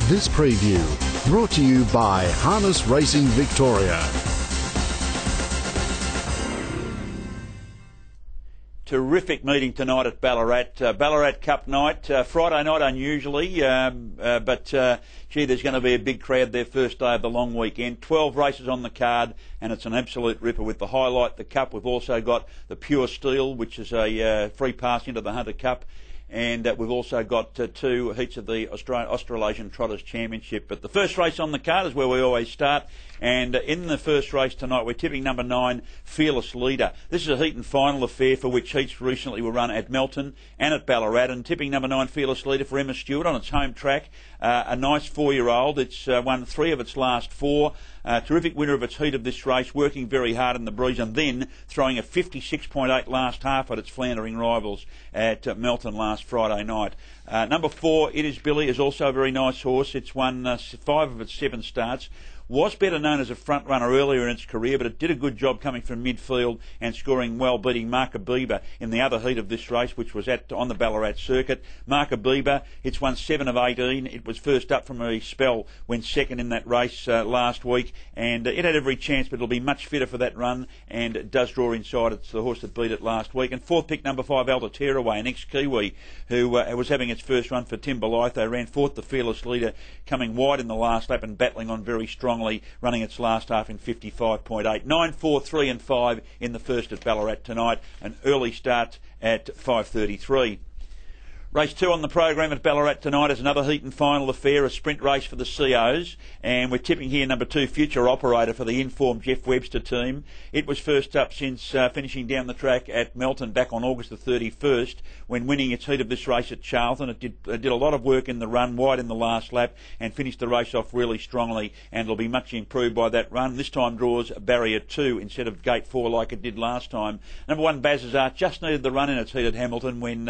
This preview brought to you by Harness Racing Victoria. Terrific meeting tonight at Ballarat. Ballarat Cup night, Friday night unusually, but gee, there's going to be a big crowd there first day of the long weekend. 12 races on the card, and it's an absolute ripper with the highlight, the Cup. We've also got the Pure Steel, which is a free pass into the Hunter Cup. And we've also got two heats of the Australasian Trotters Championship. But the first race on the card is where we always start. And in the first race tonight, we're tipping number 9, Fearless Leader. This is a heat and final affair for which heats recently were run at Melton and at Ballarat. And tipping number 9, Fearless Leader for Emma Stewart on its home track. A nice 4-year-old. It's won 3 of its last 4. Terrific winner of its heat of this race, working very hard in the breeze and then throwing a 56.8 last half at its floundering rivals at Melton last Friday night. Number 4, It Is Billy, is also a very nice horse. It's won 5 of its 7 starts. Was better known as a front runner earlier in its career, but it did a good job coming from midfield and scoring well, beating Marka Bieber in the other heat of this race, which was on the Ballarat circuit. Marka Bieber, it's won 7 of 18. It was first up from a spell, went second in that race last week, and it had every chance, but it'll be much fitter for that run, and it does draw inside. It's the horse that beat it last week. And 4th pick, number 5, Alta-Tearaway, an ex-Kiwi who was having its first run for Tim Blythe. They ran 4th, the Fearless Leader, coming wide in the last lap and battling on very strongly, running its last half in 55.8. 9, 4, 3 and 5 in the first at Ballarat tonight. An early start at 5:33. Race 2 on the program at Ballarat tonight is another heat and final affair, a sprint race for the COs, and we're tipping here number 2, Future Operator, for the informed Jeff Webster team. It was first up since finishing down the track at Melton back on August the 31st, when winning its heat of this race at Charlton. It did a lot of work in the run, wide in the last lap, and finished the race off really strongly, and it'll be much improved by that run. This time draws barrier 2 instead of gate 4 like it did last time. Number 1, Bazazart, just needed the run in its heat at Hamilton when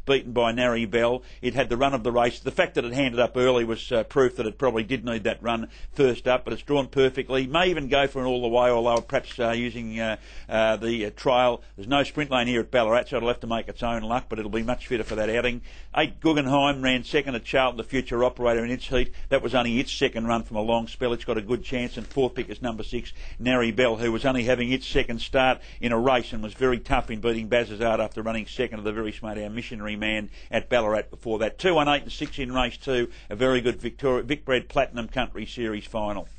beaten by Narry Bell. It had the run of the race. The fact that it handed up early was proof that it probably did need that run first up, but it's drawn perfectly. May even go for an all the way, although perhaps using the trail. There's no sprint lane here at Ballarat, so it'll have to make its own luck, but it'll be much fitter for that outing. 8, Guggenheim, ran second at Charlton, the Future Operator, in its heat. That was only its second run from a long spell. It's got a good chance. And 4th pick is number 6, Narry Bell, who was only having its second start in a race and was very tough in beating Bazazart after running second to the very smart our missionary man at Ballarat before that. 2, 1, 8 and 6 in race 2, a very good Vicbred Platinum Country Series final.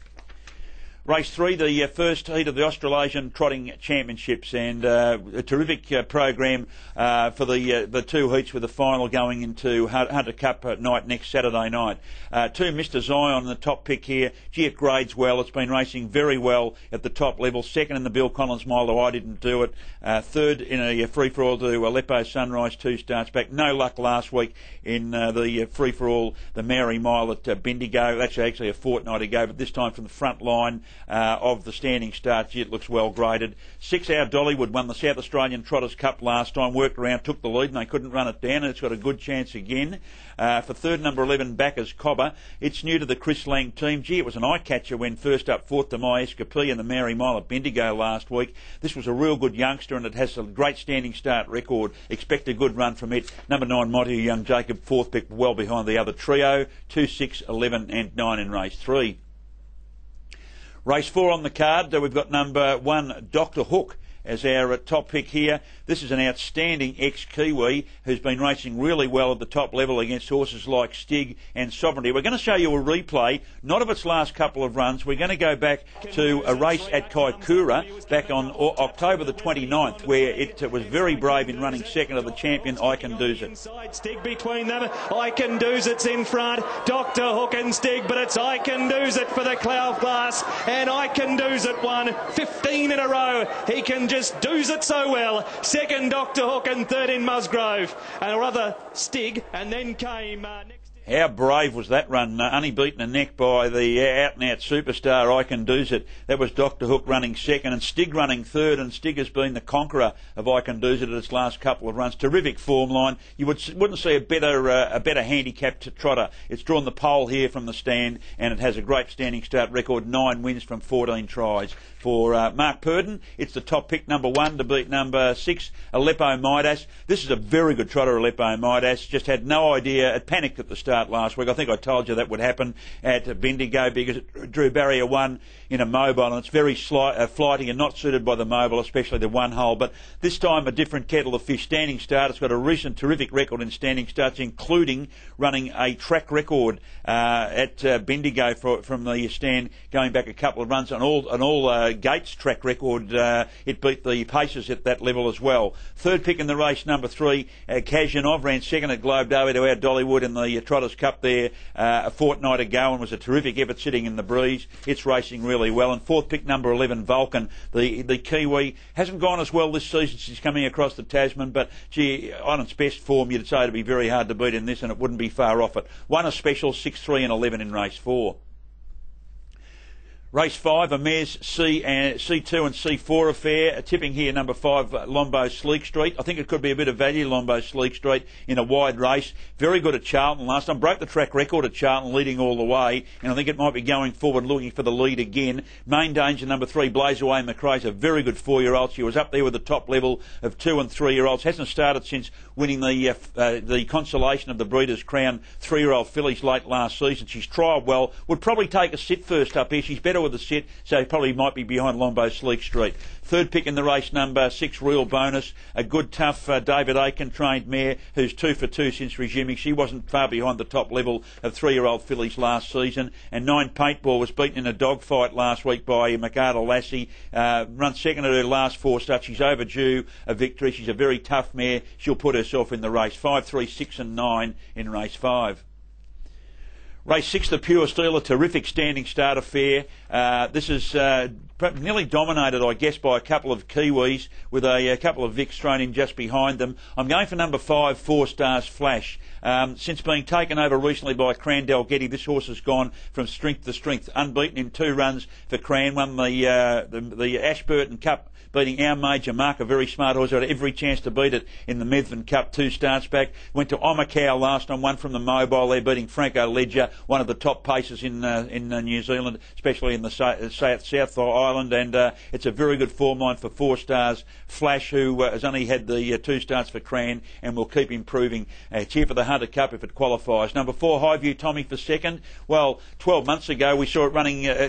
Race 3, the first heat of the Australasian Trotting Championships, and a terrific program for the 2 heats, with the final going into Hunter Cup night next Saturday night. 2, Mr. Zion, the top pick here. Gee, it grades well. It's been racing very well at the top level. 2nd in the Bill Collins Mile, though I didn't do it. 3rd in a free-for-all to Aleppo Sunrise, 2 starts back. No luck last week in the free-for-all, the Mary Mile at Bendigo. That's actually a fortnight ago, but this time from the front line of the standing start. Gee, it looks well graded. 6, Our Dollywood, won the South Australian Trotters Cup last time, worked around, took the lead, and they couldn't run it down, and it's got a good chance again. For 3rd, number 11, Backer's Cobber. It's new to the Chris Lang team. Gee, it was an eye-catcher when first up 4th to My Escapee in the Mary Mile at Bendigo last week. This was a real good youngster, and it has a great standing start record. Expect a good run from it. Number 9, Monty Young Jacob, 4th pick, well behind the other trio. 2, 6, 11 and 9 in race 3. Race 4 on the card, we've got number 1, Dr. Hook, as our top pick here. This is an outstanding ex-Kiwi who's been racing really well at the top level against horses like Stig and Sovereignty. We're going to show you a replay, not of its last couple of runs. We're going to go back to a race at Kaikoura back on October the 29th, where it was very brave in running second of the champion, I Can Do's It. Stig between them, I Can Do's It's in front, Dr. Hook and Stig, but it's I Can Do's It for the Clough Class, and I Can Do's It won 15 in a row. He can just do's it so well. 2nd, Dr. Hook, and 3rd in Musgrove. And rather Stig, and then came next. How brave was that run? Only beaten a neck by the out-and-out superstar, I Can Do's It. That was Dr. Hook running second and Stig running third, and Stig has been the conqueror of I Can Do's It at its last couple of runs. Terrific form line. You wouldn't see a better handicapped trotter. It's drawn the pole here from the stand, and it has a great standing start record, 9 wins from 14 tries. For Mark Purdon, it's the top pick, number 1, to beat number 6, Aleppo Midas. This is a very good trotter, Aleppo Midas. Just had no idea. It panicked at the start. start last week. I think I told you that would happen at Bendigo because it drew barrier 1 in a mobile, and it's very flighty and not suited by the mobile, especially the one hole. But this time a different kettle of fish. Standing Start. It's got a recent terrific record in standing starts, including running a track record at Bendigo from the stand, going back a couple of runs. On all Gates track record, it beat the paces at that level as well. Third pick in the race, number 3, Kazyanov, ran second at Globe Derby to our Dollywood in the Trotters Cup there a fortnight ago, and was a terrific effort sitting in the breeze. It's racing really well. And fourth pick, number 11, Vulcan, the Kiwi, hasn't gone as well this season since coming across the Tasman, but gee, on its best form, you'd say it'd be very hard to beat in this, and it wouldn't be far off it. Won a special 6, 3 and 11 in race 4. Race 5, a mares C2 and C4 affair. Tipping here, number 5, Lombo Sleek Street. I think it could be a bit of value, Lombo Sleek Street, in a wide race. Very good at Charlton last time. Broke the track record at Charlton, leading all the way. And I think it might be going forward, looking for the lead again. Main Danger, number 3, Blaze Away McRae's a very good 4-year-old. She was up there with the top level of 2 and 3-year-olds. Hasn't started since winning the consolation of the Breeders' Crown 3-year-old fillies late last season. She's trialled well. Would probably take a sit first up here. She's better with the sit, so probably might be behind Lombo Sleek Street. Third pick in the race, number 6, Real Bonus. A good, tough David Aiken trained mare who's 2 for 2 since resuming. She wasn't far behind the top level of 3-year-old fillies last season. And 9, Paintball, was beaten in a dogfight last week by Macarthur Lassie. Run second at her last 4 starts. She's overdue a victory. She's a very tough mare. She'll put herself in the race. 5, 3, 6 and 9 in race 5. Race 6, the Pure Steel, a terrific standing start affair. This is nearly dominated, I guess, by a couple of Kiwis with a couple of Vics thrown in just behind them. I'm going for number 5, 4 Stars Flash. Since being taken over recently by Crandell Getty, this horse has gone from strength to strength. Unbeaten in 2 runs for Cran. Won the Ashburton Cup, beating our major Mark, a very smart horse. Had every chance to beat it in the Medvin Cup 2 starts back. Went to Omakau last time, won from the mobile there, beating Franco Ledger, one of the top paces in New Zealand, especially in the South Island. And it's a very good form line for 4 Stars Flash, who has only had the 2 starts for Cran and will keep improving. It's here for the Hunter Cup if it qualifies. Number 4, Highview Tommy for second. Well, 12 months ago we saw it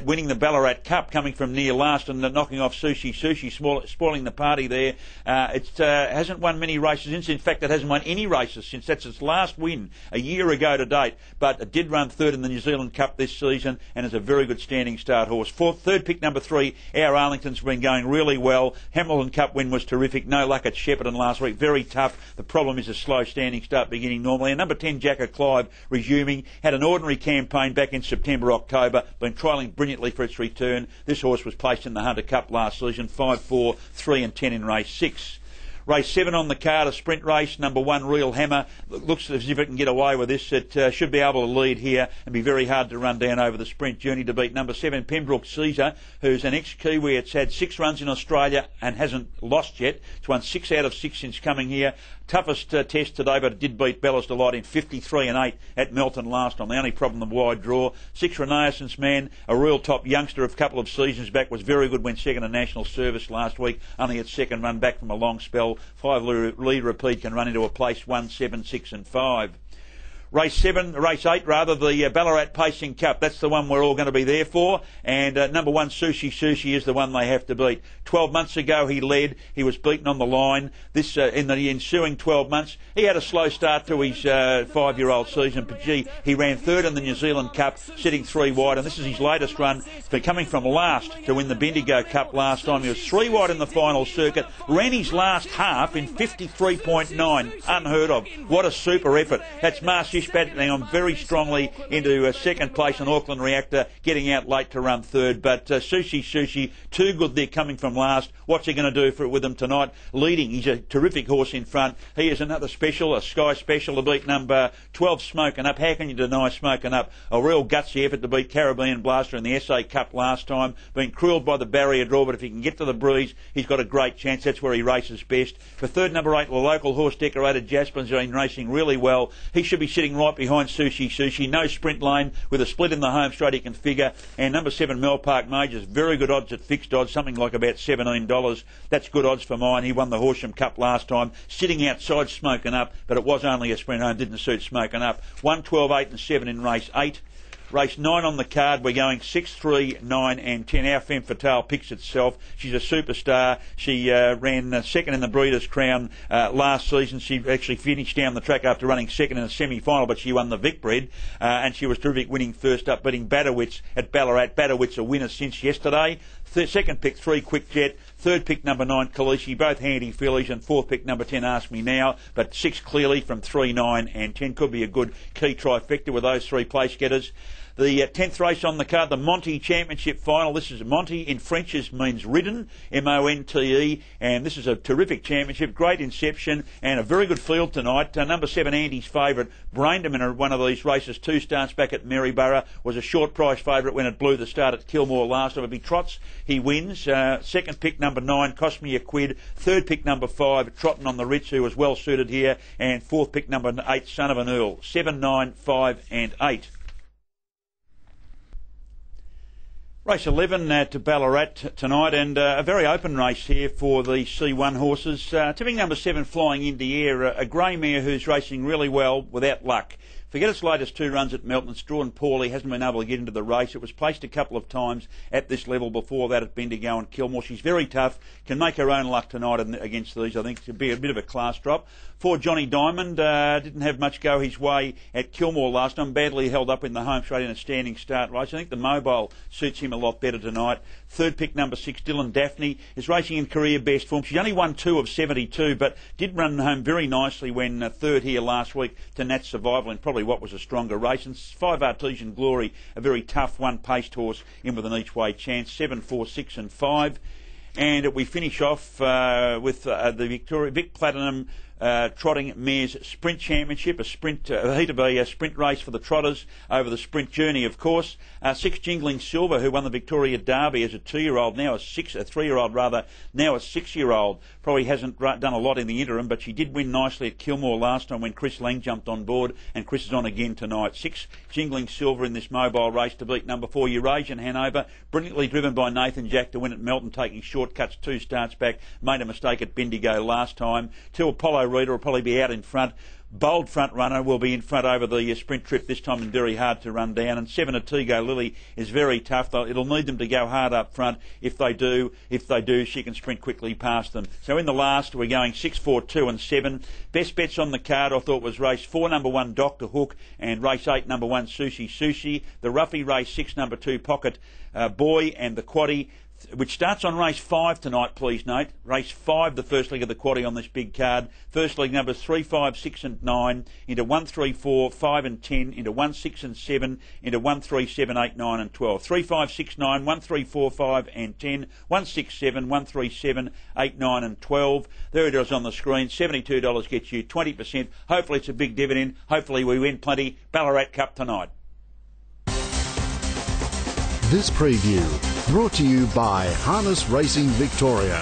winning the Ballarat Cup, coming from near last and knocking off Sushi, spoiling the party there. It hasn't won many races since. In fact, it hasn't won any races since. That's its last win a year ago to date. But it did run third in the New Zealand Cup this season and is a very good standing start horse. Third pick, number 3, Our Arlington's been going really well. Hamilton Cup win was terrific. No luck at Shepparton last week. Very tough. The problem is a slow standing start beginning normally. And number 10, Jack of Clive, resuming. Had an ordinary campaign back in September, October. Been trialling brilliantly for its return. This horse was placed in the Hunter Cup last season. 5, 4, 3 and 10 in race 6. Race 7 on the card, a sprint race. Number 1, Real Hammer. Looks as if it can get away with this. It should be able to lead here and be very hard to run down over the sprint journey to beat number 7, Pembroke Caesar, who's an ex-Kiwi. It's had 6 runs in Australia and hasn't lost yet. It's won 6 out of 6 since coming here. Toughest test today, but it did beat Bella's Delight in 53 and 8 at Melton last time. The only problem, the wide draw. 6, Renaissance Man, a real top youngster of a couple of seasons back, was very good, went second in National Service last week. Only its second run back from a long spell. 5 lead repeat, can run into a place 1, 7, 6 and 5. Race 8, the Ballarat Pacing Cup. That's the one we're all going to be there for. And number 1, Sushi is the one they have to beat. 12 months ago he led. He was beaten on the line. This in the ensuing 12 months, he had a slow start to his 5-year-old season. But gee, he ran third in the New Zealand Cup, sitting 3 wide. And this is his latest run, coming from last to win the Bendigo Cup last time. He was 3 wide in the final circuit. Ran his last half in 53.9. Unheard of. What a super effort. That's Marcish battling on very strongly into second place on Auckland Reactor, getting out late to run third. But Sushi, too good there coming from last. What's he going to do with him tonight? Leading, he's a terrific horse in front. He is another special, a Sky special to beat number 12, Smoking Up. How can you deny Smoking Up? A real gutsy effort to beat Caribbean Blaster in the SA Cup last time. Been cruelled by the barrier draw, but if he can get to the breeze, he's got a great chance. That's where he races best. For third, number 8, the local horse Decorated Jasper's been racing really well. He should be sitting sitting right behind Sushi. No sprint lane with a split in the home straight he can figure. And number 7, Mel Park Majors, very good odds at fixed odds, something like about $17. That's good odds for mine. He won the Horsham Cup last time, sitting outside Smoking Up, but it was only a sprint home, didn't suit Smoking Up. 1, 12, 8 and 7 in race 8. Race 9 on the card, we're going 6, 3, 9 and 10. Our Femme Fatale picks itself. She's a superstar. She ran second in the Breeders' Crown last season. She actually finished down the track after running second in a semi-final, but she won the Vic Bred, and she was terrific, winning first up, beating Batterwitz at Ballarat. Batterwitz a winner since yesterday. Second pick 3, Quick Jet. Third pick number 9, Khaleesi, both handy fillies, and fourth pick number 10, Ask Me Now. But 6 clearly from 3, 9 and 10 could be a good key trifecta with those 3 place getters. The 10th race on the card, the Monty Championship Final. This is Monty in French means ridden, M-O-N-T-E, and this is a terrific championship, great inception, and a very good field tonight. Number 7, Andy's favourite, brained him in one of these races 2 starts back at Maryborough, was a short price favourite when it blew the start at Kilmore last time. If he trots, he wins. Second pick number 9, Cost Me a Quid. Third pick number 5, Trotting on the Ritz, who was well suited here, and fourth pick number 8, Son of an Earl. 7, 9, 5 and 8. Race 11 at Ballarat tonight, and a very open race here for the C1 horses. Tipping number 7, Flying in the Air, a grey mare who's racing really well without luck. Forget its latest 2 runs at Melton. It's drawn poorly, hasn't been able to get into the race. It was placed a couple of times at this level before that at Bendigo and Kilmore. She's very tough, can make her own luck tonight against these. I think it'll be a bit of a class drop. For Johnny Diamond, didn't have much go his way at Kilmore last time. Badly held up in the home straight in a standing start race. I think the mobile suits him a lot better tonight. Third pick number 6, Dylan Daphne, is racing in career best form. She's only won 2 of 72, but did run home very nicely when third here last week to Nat Survival in probably what was a stronger race. And 5 Artesian Glory, a very tough one-paced horse in with an each-way chance. 7, 4, 6 and 5. And we finish off with the Vic Platinum Trotting Mares Sprint Championship, a heat of a sprint race for the trotters over the sprint journey, of course. 6 Jingling Silver, who won the Victoria Derby as a 2-year-old, now a 3-year-old rather, now a 6-year-old. Probably hasn't done a lot in the interim, but she did win nicely at Kilmore last time when Chris Lang jumped on board, and Chris is on again tonight. 6 Jingling Silver in this mobile race to beat number 4 Eurasian Hanover, brilliantly driven by Nathan Jack to win at Melton, taking shortcuts 2 starts back, made a mistake at Bendigo last time. 2 Apollo Reader will probably be out in front. Bold front runner will be in front over the sprint trip this time and very hard to run down. And 7 Atigo Lily is very tough, though it'll need them to go hard up front. If they do, she can sprint quickly past them. So in the last, we're going 6, 4, 2 and 7. Best bets on the card I thought was race 4, number 1 Dr. Hook, and race 8, number 1 Sushi. The roughie race 6, number 2 Pocket Boy, and the quaddie, which starts on race 5 tonight, please note. Race 5, the first leg of the quaddie on this big card. First leg numbers 3, 5, 6 and 9, into 1, 3, 4, 5 and 10, into 1, 6 and 7, into 1, 3, 7, 8, 9 and 12. 3, 5, 6, 9, 1, 3, 4, 5 and 10, 1, 6, 7, 1, 3, 7, 8, 9 and 12. There it is on the screen. $72 gets you 20%. Hopefully it's a big dividend. Hopefully we win plenty. Ballarat Cup tonight. This preview brought to you by Harness Racing Victoria.